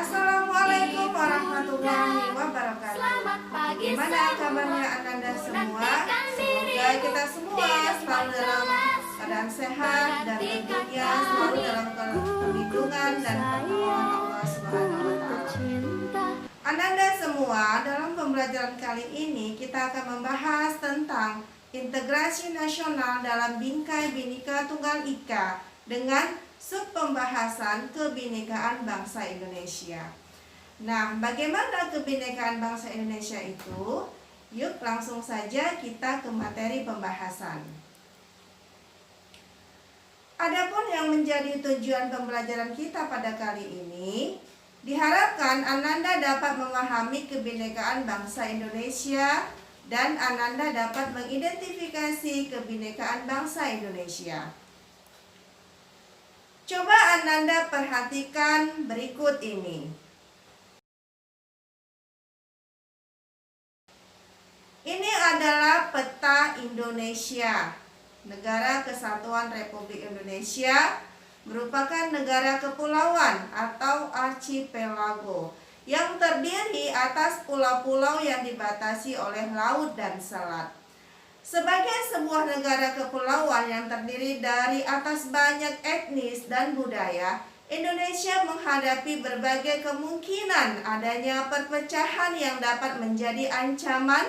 Assalamualaikum warahmatullahi wabarakatuh. Gimana kabarnya Ananda semua? Semoga kita semua selalu dalam keadaan sehat dan tentunya selalu dalam perlindungan dan pertolongan Allah Subhanahu wa Ta'ala. Ananda semua, dalam pembelajaran kali ini kita akan membahas tentang integrasi nasional dalam Bingkai Bhinneka Tunggal Ika dengan subpembahasan kebinekaan bangsa Indonesia. Nah, bagaimana kebinekaan bangsa Indonesia itu? Yuk langsung saja kita ke materi pembahasan. Adapun yang menjadi tujuan pembelajaran kita pada kali ini, diharapkan Ananda dapat memahami kebinekaan bangsa Indonesia dan Ananda dapat mengidentifikasi kebinekaan bangsa Indonesia. Coba Ananda perhatikan berikut ini. Ini adalah peta Indonesia. Negara Kesatuan Republik Indonesia merupakan negara kepulauan atau archipelago yang terdiri atas pulau-pulau yang dibatasi oleh laut dan selat. Sebagai sebuah negara kepulauan yang terdiri dari atas banyak etnis dan budaya, Indonesia menghadapi berbagai kemungkinan adanya perpecahan yang dapat menjadi ancaman,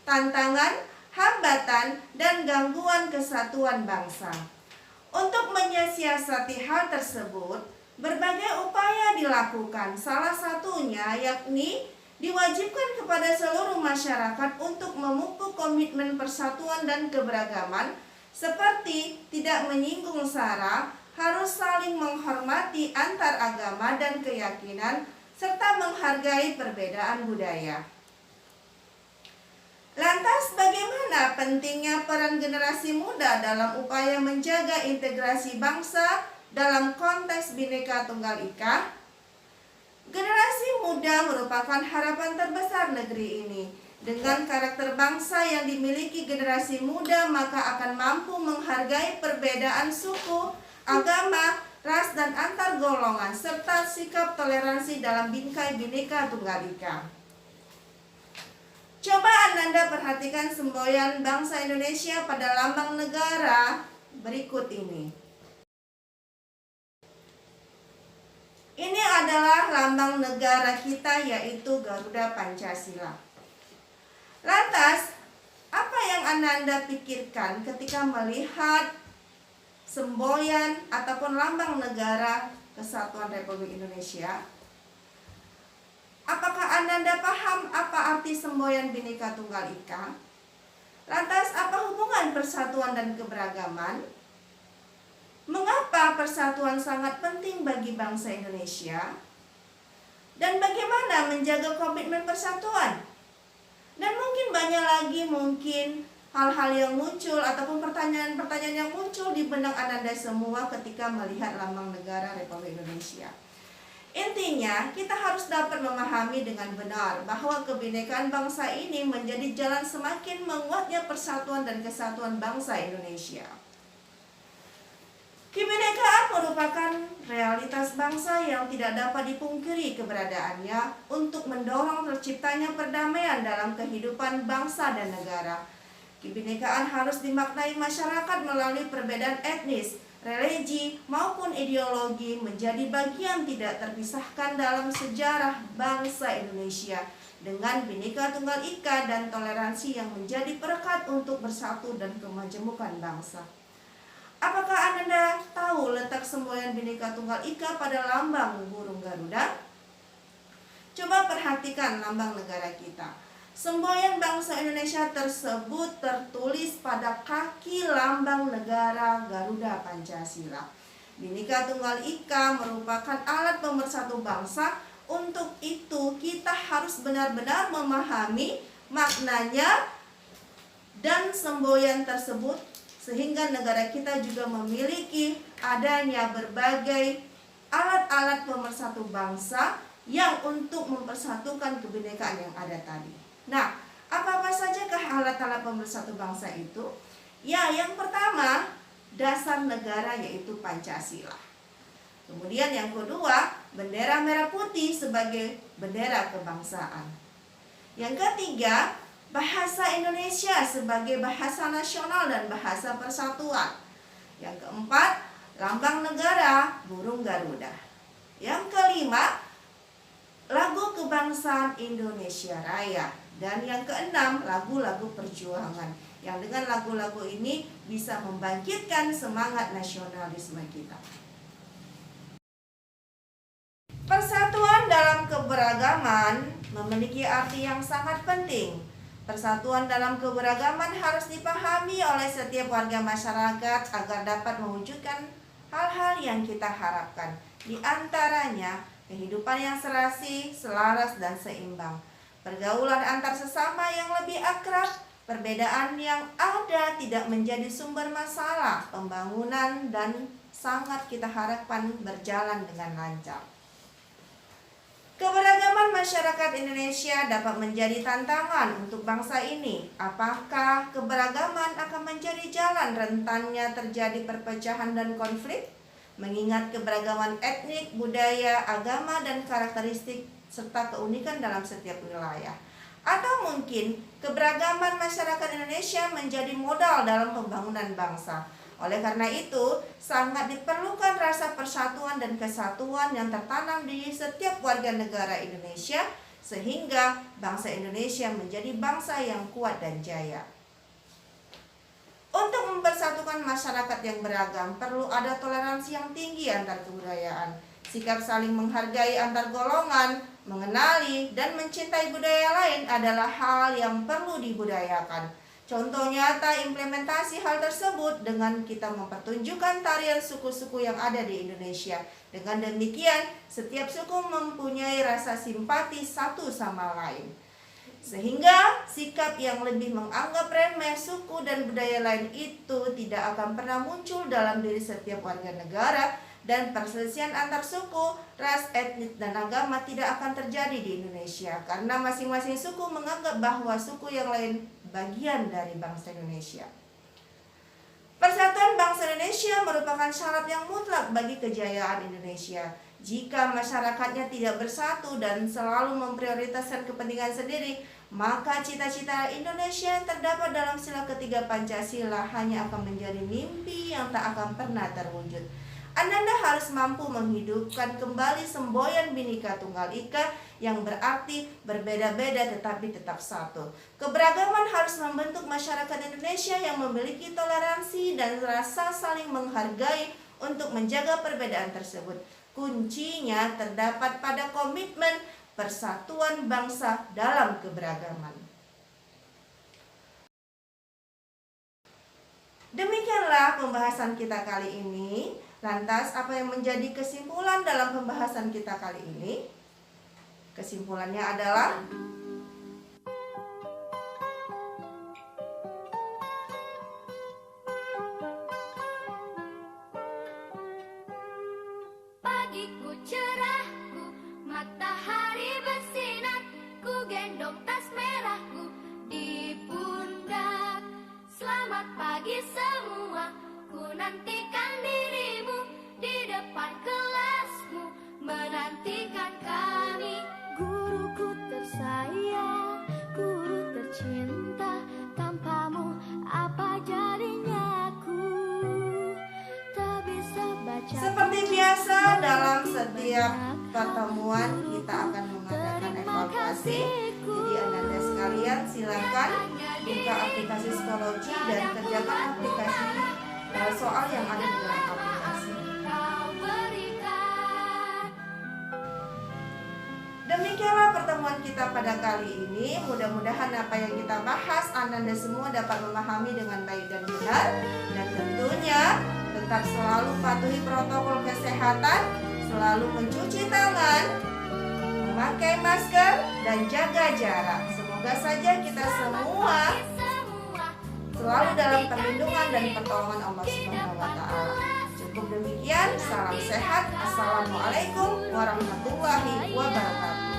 tantangan, hambatan, dan gangguan kesatuan bangsa. Untuk menyiasati hal tersebut, berbagai upaya dilakukan, salah satunya yakni diwajibkan kepada seluruh masyarakat untuk memupuk komitmen persatuan dan keberagaman seperti tidak menyinggung sara, harus saling menghormati antar agama dan keyakinan, serta menghargai perbedaan budaya. Lantas bagaimana pentingnya peran generasi muda dalam upaya menjaga integrasi bangsa dalam konteks Bhinneka Tunggal Ika? Generasi muda merupakan harapan terbesar negeri ini. Dengan karakter bangsa yang dimiliki generasi muda, maka akan mampu menghargai perbedaan suku, agama, ras, dan antar golongan, serta sikap toleransi dalam Bingkai Bhinneka Tunggal Ika. Coba Ananda perhatikan semboyan bangsa Indonesia pada lambang negara berikut ini. Ini adalah lambang negara kita, yaitu Garuda Pancasila. Lantas, apa yang Ananda pikirkan ketika melihat semboyan ataupun lambang negara Kesatuan Republik Indonesia? Apakah Ananda paham apa arti semboyan Bhinneka Tunggal Ika? Lantas, apa hubungan persatuan dan keberagaman? Mengapa persatuan sangat penting bagi bangsa Indonesia? Dan bagaimana menjaga komitmen persatuan? Dan mungkin banyak lagi hal-hal yang muncul ataupun pertanyaan-pertanyaan yang muncul di benak Ananda semua ketika melihat lambang negara Republik Indonesia. Intinya, kita harus dapat memahami dengan benar bahwa kebinekaan bangsa ini menjadi jalan semakin menguatnya persatuan dan kesatuan bangsa Indonesia. Kebinekaan merupakan realitas bangsa yang tidak dapat dipungkiri keberadaannya untuk mendorong terciptanya perdamaian dalam kehidupan bangsa dan negara. Kebinekaan harus dimaknai masyarakat melalui perbedaan etnis, religi, maupun ideologi menjadi bagian tidak terpisahkan dalam sejarah bangsa Indonesia dengan Bhinneka Tunggal Ika dan toleransi yang menjadi perekat untuk bersatu dan kemajemukan bangsa. Apakah Ananda tahu letak semboyan Bhinneka Tunggal Ika pada lambang burung Garuda? Coba perhatikan lambang negara kita. Semboyan bangsa Indonesia tersebut tertulis pada kaki lambang negara Garuda Pancasila. Bhinneka Tunggal Ika merupakan alat pemersatu bangsa. Untuk itu kita harus benar-benar memahami maknanya dan semboyan tersebut, sehingga negara kita juga memiliki adanya berbagai alat-alat pemersatu bangsa yang untuk mempersatukan kebinekaan yang ada tadi. Nah, apa-apa sajakah alat-alat pemersatu bangsa itu? Ya, yang pertama, dasar negara yaitu Pancasila. Kemudian yang kedua, bendera merah putih sebagai bendera kebangsaan. Yang ketiga, bahasa Indonesia sebagai bahasa nasional dan bahasa persatuan. Yang keempat, lambang negara burung Garuda. Yang kelima, lagu kebangsaan Indonesia Raya. Dan yang keenam, lagu-lagu perjuangan. Yang dengan lagu-lagu ini bisa membangkitkan semangat nasionalisme kita. Persatuan dalam keberagaman memiliki arti yang sangat penting. Persatuan dalam keberagaman harus dipahami oleh setiap warga masyarakat agar dapat mewujudkan hal-hal yang kita harapkan. Di antaranya, kehidupan yang serasi, selaras, dan seimbang. Pergaulan antar sesama yang lebih akrab, perbedaan yang ada tidak menjadi sumber masalah, pembangunan dan sangat kita harapkan berjalan dengan lancar. Keberagaman masyarakat Indonesia dapat menjadi tantangan untuk bangsa ini. Apakah keberagaman akan menjadi jalan rentannya terjadi perpecahan dan konflik? Mengingat keberagaman etnik, budaya, agama, dan karakteristik serta keunikan dalam setiap wilayah. Atau mungkin keberagaman masyarakat Indonesia menjadi modal dalam pembangunan bangsa. Oleh karena itu, sangat diperlukan rasa persatuan dan kesatuan yang tertanam di setiap warga negara Indonesia, sehingga bangsa Indonesia menjadi bangsa yang kuat dan jaya. Untuk mempersatukan masyarakat yang beragam, perlu ada toleransi yang tinggi antar kebudayaan, sikap saling menghargai antar golongan, mengenali dan mencintai budaya lain adalah hal yang perlu dibudayakan. Contoh nyata implementasi hal tersebut dengan kita mempertunjukkan tarian suku-suku yang ada di Indonesia. Dengan demikian, setiap suku mempunyai rasa simpati satu sama lain. Sehingga sikap yang lebih menganggap remeh suku dan budaya lain itu tidak akan pernah muncul dalam diri setiap warga negara, dan perselisihan antar suku, ras, etnis, dan agama tidak akan terjadi di Indonesia karena masing-masing suku menganggap bahwa suku yang lain bagian dari bangsa Indonesia. Persatuan bangsa Indonesia merupakan syarat yang mutlak bagi kejayaan Indonesia. Jika masyarakatnya tidak bersatu dan selalu memprioritaskan kepentingan sendiri, maka cita-cita Indonesia yang terdapat dalam sila ketiga Pancasila hanya akan menjadi mimpi yang tak akan pernah terwujud. Ananda harus mampu menghidupkan kembali semboyan Bhinneka Tunggal Ika yang berarti berbeda-beda tetapi tetap satu. Keberagaman harus membentuk masyarakat Indonesia yang memiliki toleransi dan rasa saling menghargai untuk menjaga perbedaan tersebut. Kuncinya terdapat pada komitmen persatuan bangsa dalam keberagaman. Demikianlah pembahasan kita kali ini. Lantas, apa yang menjadi kesimpulan dalam pembahasan kita kali ini? Kesimpulannya adalah pagiku cerahku, matahari bersinar, ku gendong tas merahku di pundak. Selamat pagi semua, ku nantikan dirimu di depan kelasmu, menantikan kami. Guruku tersayang, guru tercinta, tanpamu apa jadinya aku, tak bisa baca. seperti biasa dalam setiap pertemuan kita akan mengadakan evaluasi. Jadi Ananda sekalian silakan buka aplikasi psikologi dan kerjakan aplikasi soal yang ada di dalam aplikasi. Demikianlah pertemuan kita pada kali ini. Mudah-mudahan apa yang kita bahas Ananda semua dapat memahami dengan baik dan benar. Dan tentunya tetap selalu patuhi protokol kesehatan, selalu mencuci tangan, memakai masker, dan jaga jarak. Semoga saja kita semua selalu dalam perlindungan dan pertolongan Allah Subhanahu wa Ta'ala. Cukup demikian, salam sehat. Assalamualaikum warahmatullahi wabarakatuh.